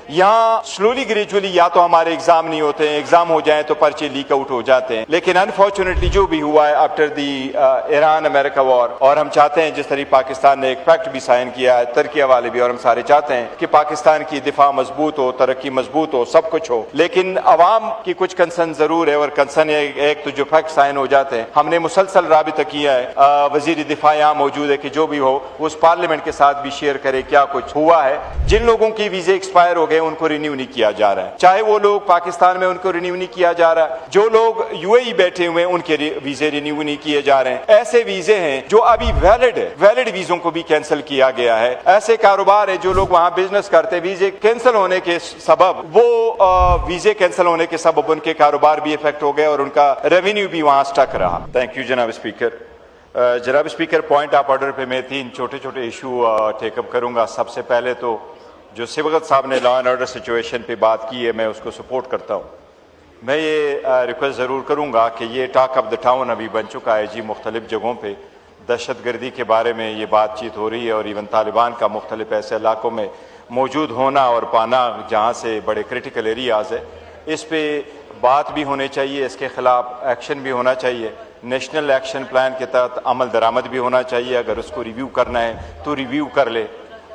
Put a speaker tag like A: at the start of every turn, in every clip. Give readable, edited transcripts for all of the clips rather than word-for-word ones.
A: यहाँ slowly gradually या तो हमारे एग्जाम नहीं होते हैं, एग्जाम हो जाए तो पर्चे लीक आउट हो जाते हैं। लेकिन अनफॉर्चुनेटली जो भी हुआ है after the Iran America war, और हम चाहते हैं जिस तरीके पाकिस्तान ने एक पैक्ट भी साइन किया है, तुर्किया वाले भी, और हम सारे चाहते हैं कि पाकिस्तान की दिफा मजबूत हो, तरक्की मजबूत हो, सब कुछ हो। लेकिन अवाम की कुछ कंसर्न जरूर है, और कंसर्न एक तो जो फैक्ट साइन हो जाते हैं, हमने मुसलसल राबिता किया है, वजीर दिफा यहाँ मौजूद है कि जो भी हो उस पार्लियामेंट के साथ भी शेयर करे क्या कुछ हुआ है। जिन लोगों की वीजे एक्सपायर हो गए उनको रिन्यू नहीं किया जा रहा है, चाहे वो लोग पाकिस्तान में, उनको रिन्यू नहीं किया जा रहा है। जो लोग यूएई बैठे हुए हैं उनके वीजे रिन्यू नहीं किए जा रहे हैं। ऐसे वीजे हैं जो अभी वैलिड है, वैलिड वीजों को भी कैंसिल किया गया है। ऐसे कारोबार है जो लोग वहां बिजनेस करते, वीजे कैंसिल होने के सबब, वो वीजे कैंसिल होने के सबब उनके कारोबार भी इफेक्ट हो गए और उनका रेवेन्यू भी वहां स्टक रहा। थैंक यू जनाब स्पीकर। जनाब स्पीकर, पॉइंट ऑफ ऑर्डर पे मैं 3 छोटे छोटे इशू टेकअप करूंगा। सबसे पहले तो जो सिबगत साहब ने लॉ एंड ऑर्डर सिचुएशन पे बात की है, मैं उसको सपोर्ट करता हूँ। मैं ये रिक्वेस्ट ज़रूर करूँगा कि ये टॉक ऑफ द टाउन अभी बन चुका है जी, मुख्तलिफ जगहों पे दहशत गर्दी के बारे में ये बातचीत हो रही है, और इवन तालिबान का मुख्तलिफ ऐसे इलाकों में मौजूद होना और पाना जहाँ से बड़े क्रिटिकल एरियाज़ है, इस पर बात भी होनी चाहिए, इसके ख़िलाफ़ एक्शन भी होना चाहिए। नेशनल एक्शन प्लान के तहत अमल दरामद भी होना चाहिए। अगर उसको रिव्यू करना है तो रिव्यू कर ले,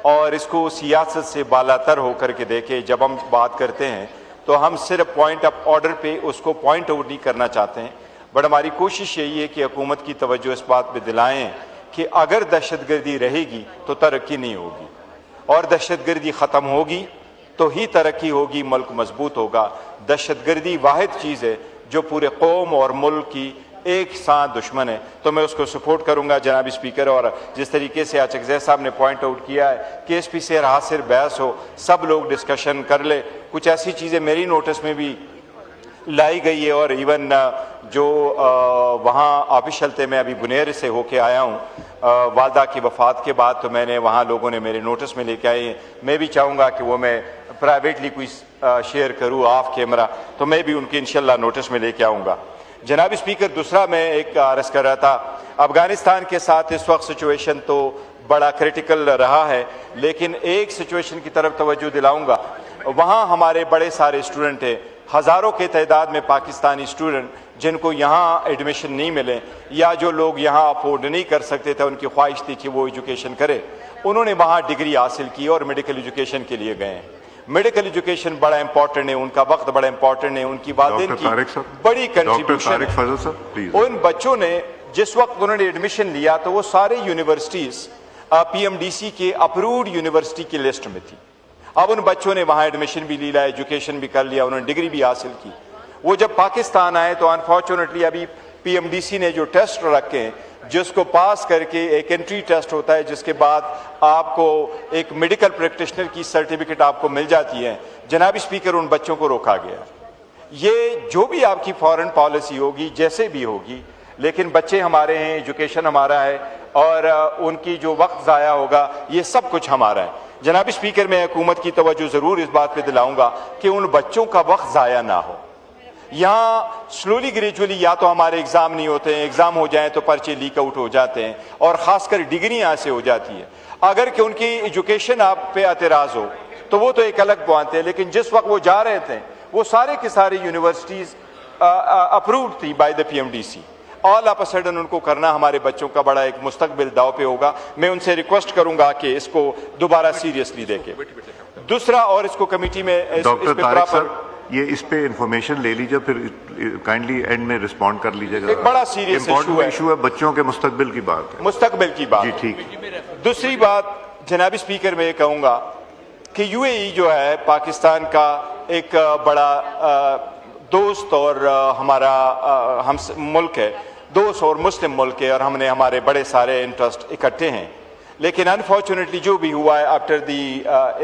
A: और इसको सियासत से बालातर होकर के देखे। जब हम बात करते हैं तो हम सिर्फ पॉइंट ऑफ ऑर्डर पे उसको पॉइंट आउट नहीं करना चाहते हैं, बट हमारी कोशिश यही है कि हुकूमत की तवज्जो इस बात पे दिलाएं कि अगर दहशतगर्दी रहेगी तो तरक्की नहीं होगी, और दहशतगर्दी ख़त्म होगी तो ही तरक्की होगी, मुल्क मजबूत होगा। दहशतगर्दी वाहिद चीज़ है जो पूरे कौम और मुल्क की एक साथ दुश्मन है, तो मैं उसको सपोर्ट करूंगा जनाब स्पीकर। और जिस तरीके से आचकजै साहब ने पॉइंट आउट किया है कि इस पे से हासिल बहस हो, सब लोग डिस्कशन कर ले। कुछ ऐसी चीज़ें मेरी नोटिस में भी लाई गई है, और इवन जो वहाँ ऑफिशियल थे, मैं अभी बुनेर से होके आया हूँ, वालदा की वफ़ात के बाद तो मैंने वहाँ लोगों ने मेरे नोटिस में लेके आए हैं। मैं भी चाहूँगा कि वो मैं प्राइवेटली कोई शेयर करूँ ऑफ कैमरा, तो मैं भी उनकी इंशाल्लाह नोटिस में लेके आऊँगा। जनाब स्पीकर, दूसरा मैं एक अर्ज़ कर रहा था, अफगानिस्तान के साथ इस वक्त सिचुएशन तो बड़ा क्रिटिकल रहा है, लेकिन एक सिचुएशन की तरफ तवज्जो दिलाऊंगा। वहाँ हमारे बड़े सारे स्टूडेंट हैं, हज़ारों के तादाद में पाकिस्तानी स्टूडेंट जिनको यहाँ एडमिशन नहीं मिले, या जो लोग यहाँ अफोर्ड नहीं कर सकते थे, उनकी ख्वाहिश थी कि वो एजुकेशन करे, उन्होंने वहाँ डिग्री हासिल की और मेडिकल एजुकेशन के लिए गए। मेडिकल एजुकेशन बड़ा इंपॉर्टेंट है, उनका वक्त बड़ा इंपॉर्टेंट है, उनकी वालिदैन की बड़ी कंट्रीब्यूशन है। उन बच्चों ने जिस वक्त उन्होंने एडमिशन लिया तो वो सारे यूनिवर्सिटीज पीएमडीसी के अप्रूव्ड यूनिवर्सिटी की लिस्ट में थी। अब उन बच्चों ने वहाँ एडमिशन भी लिया, एजुकेशन भी कर लिया, उन्होंने डिग्री भी हासिल की। वो जब पाकिस्तान आए तो अनफॉर्चुनेटली अभी पीएमडीसी ने जो टेस्ट रखे हैं, जिसको पास करके एक एंट्री टेस्ट होता है, जिसके बाद आपको एक मेडिकल प्रैक्टिशनर की सर्टिफिकेट आपको मिल जाती है, जनाब स्पीकर उन बच्चों को रोका गया। ये जो भी आपकी फॉरेन पॉलिसी होगी, जैसे भी होगी, लेकिन बच्चे हमारे हैं, एजुकेशन हमारा है, और उनकी जो वक्त ज़ाया होगा ये सब कुछ हमारा है। जनाब स्पीकर, मैं हुकूमत की तवज्जो ज़रूर इस बात पे दिलाऊंगा कि उन बच्चों का वक्त ज़ाया ना हो। यहाँ स्लोली ग्रेजुअली या तो हमारे एग्जाम नहीं होते हैं, एग्जाम हो जाए तो पर्चे लीक आउट हो जाते हैं, और ख़ासकर डिग्रियाँ से हो जाती है। अगर कि उनकी एजुकेशन आप पे एतराज़ हो तो वो तो एक अलग बात है, लेकिन जिस वक्त वो जा रहे थे वो सारे के सारे यूनिवर्सिटीज़ अप्रूव्ड थी by the PMDC. All of a sudden उनको करना हमारे बच्चों का बड़ा एक मुस्तकबिल दाव पे होगा। मैं उनसे रिक्वेस्ट करूंगा कि इसको दोबारा सीरियसली देखें। दूसरा, और इसको कमेटी में
B: ये इस पे इंफॉर्मेशन ले लीजिए, फिर काइंडली एंड में रिस्पॉन्ड कर लीजिएगा।
A: एक बड़ा सीरियस
B: इशू है, बच्चों के मुस्तकबिल की बात है,
A: मुस्तकबिल की बात।
B: जी ठीक।
A: दूसरी बात जनाब स्पीकर, मैं कहूँगा कि यूएई जो है पाकिस्तान का एक बड़ा दोस्त और हमारा हम मुल्क है, दोस्त और मुस्लिम मुल्क है, और हमने हमारे बड़े सारे इंटरेस्ट इकट्ठे हैं। लेकिन अनफॉर्चुनेटली जो भी हुआ है after the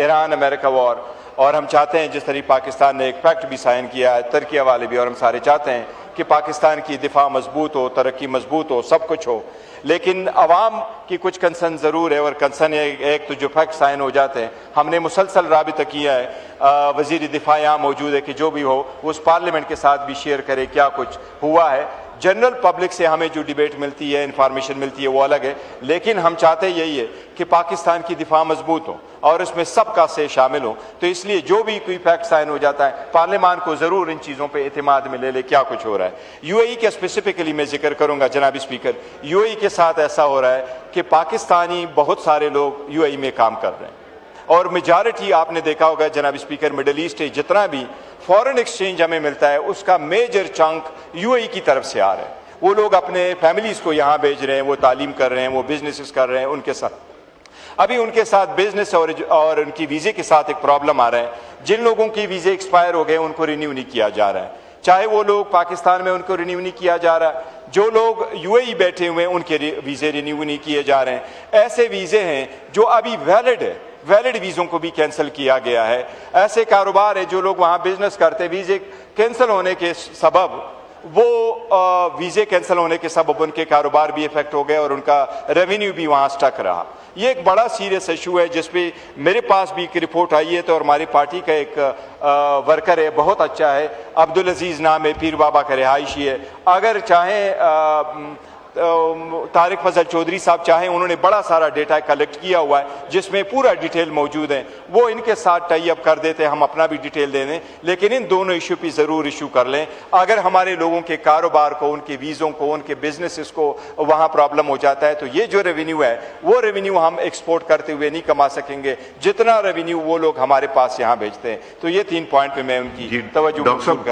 A: Iran America war, और हम चाहते हैं जिस तरीके पाकिस्तान ने एक पैक्ट भी साइन किया है, तुर्किया वाले भी, और हम सारे चाहते हैं कि पाकिस्तान की दिफा मजबूत हो, तरक्की मजबूत हो, सब कुछ हो। लेकिन अवाम की कुछ कंसर्न ज़रूर है, और कंसर्न एक तो जो फैक्ट साइन हो जाते हैं, हमने मुसलसल राबिता किया है, वजीर दिफा यहाँ मौजूद है कि जो भी हो उस पार्लियामेंट के साथ भी शेयर करे क्या कुछ हुआ है। जनरल पब्लिक से हमें जो डिबेट मिलती है, इंफॉर्मेशन मिलती है, वो अलग है, लेकिन हम चाहते यही है कि पाकिस्तान की दिफा मजबूत हो और उसमें सबका से शामिल हो। तो इसलिए जो भी कोई फैक्ट साइन हो जाता है, पार्लियामान को ज़रूर इन चीज़ों पे एतमाद में ले ले क्या कुछ हो रहा है। यूएई के स्पेसिफिकली मैं जिक्र करूंगा जनाब स्पीकर, यूएई के साथ ऐसा हो रहा है कि पाकिस्तानी बहुत सारे लोग यूएई में काम कर रहे हैं और मेजॉरिटी आपने देखा होगा जनाब स्पीकर, मिडल ईस्ट है, जितना भी फॉरेन एक्सचेंज हमें मिलता है उसका मेजर चंक यूएई की तरफ से आ रहा है। वो लोग अपने फैमिलीज को यहाँ भेज रहे हैं, वो तालीम कर रहे हैं, वो बिजनेसेस कर रहे हैं, उनके साथ अभी उनके साथ बिजनेस और उनकी वीजे के साथ एक प्रॉब्लम आ रहा है। जिन लोगों की वीजे एक्सपायर हो गए उनको रिन्यू नहीं किया जा रहा है, चाहे वो लोग पाकिस्तान में, उनको रिन्यू नहीं किया जा रहा। जो लोग यूएई बैठे हुए हैं उनके वीजे रिन्यू नहीं किए जा रहे हैं। ऐसे वीजे हैं जो अभी वैलिड है, वैलिड वीज़ों को भी कैंसिल किया गया है। ऐसे कारोबार है जो लोग वहाँ बिजनेस करते हैं, वीज़े कैंसिल होने के सबब वो वीज़े कैंसिल होने के सबब उनके कारोबार भी इफेक्ट हो गए और उनका रेवेन्यू भी वहाँ स्टक रहा। ये एक बड़ा सीरियस इशू है जिस पे मेरे पास भी एक रिपोर्ट आई है। तो और हमारी पार्टी का एक वर्कर है, बहुत अच्छा है, अब्दुल अजीज़ नाम है, पीर बाबा का रिहायशी है। अगर चाहें तारिक फजल चौधरी साहब चाहें, उन्होंने बड़ा सारा डेटा कलेक्ट किया हुआ है जिसमें पूरा डिटेल मौजूद है, वो इनके साथ टाई अप कर देते हैं, हम अपना भी डिटेल दे दें। लेकिन इन दोनों इशू पे ज़रूर इशू कर लें। अगर हमारे लोगों के कारोबार को, उनके वीज़ों को, उनके बिजनेसेस को वहाँ प्रॉब्लम हो जाता है तो ये जो रेवेन्यू है वो रेवेन्यू हम एक्सपोर्ट करते हुए नहीं कमा सकेंगे जितना रेवेन्यू वो लोग हमारे पास यहाँ भेजते हैं। तो ये 3 पॉइंट पे मैं उनकी तवज्जो